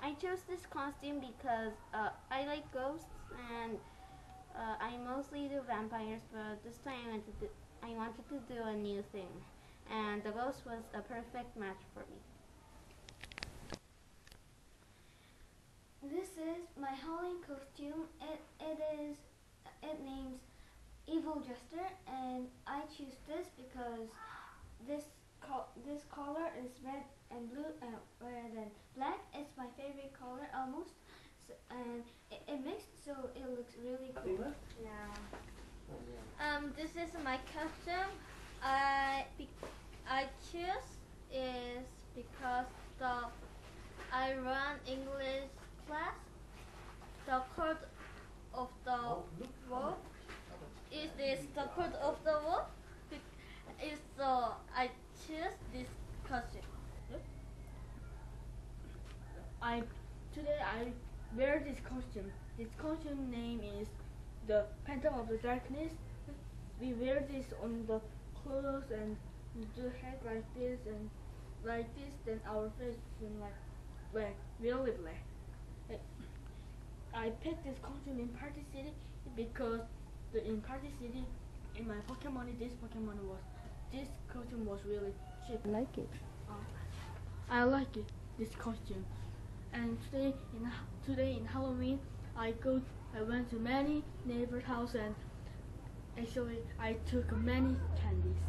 I chose this costume because I like ghosts and I mostly do vampires, but this time I wanted to do a new thing, and the ghost was a perfect match for me. This is my Halloween costume. It names Evil Jester, and I choose this because this this color is red and blue, red and black. It's my favorite color almost, and it mixed, so it looks really cool. Yeah. This is my costume. I choose is because the I run English class. The code of the wolf is this the code of the wolf. Is so I choose this costume. I Today I wear this costume. This costume name is the Phantom of the Darkness. We wear this on the clothes and we do head like this and like this. Then our face is like really black. I picked this costume in Party City because in Party City in my Pokemon this costume was really cheap. I like it. I like it, this costume. And today in Halloween, I went to many neighbors' house and actually I took many candies.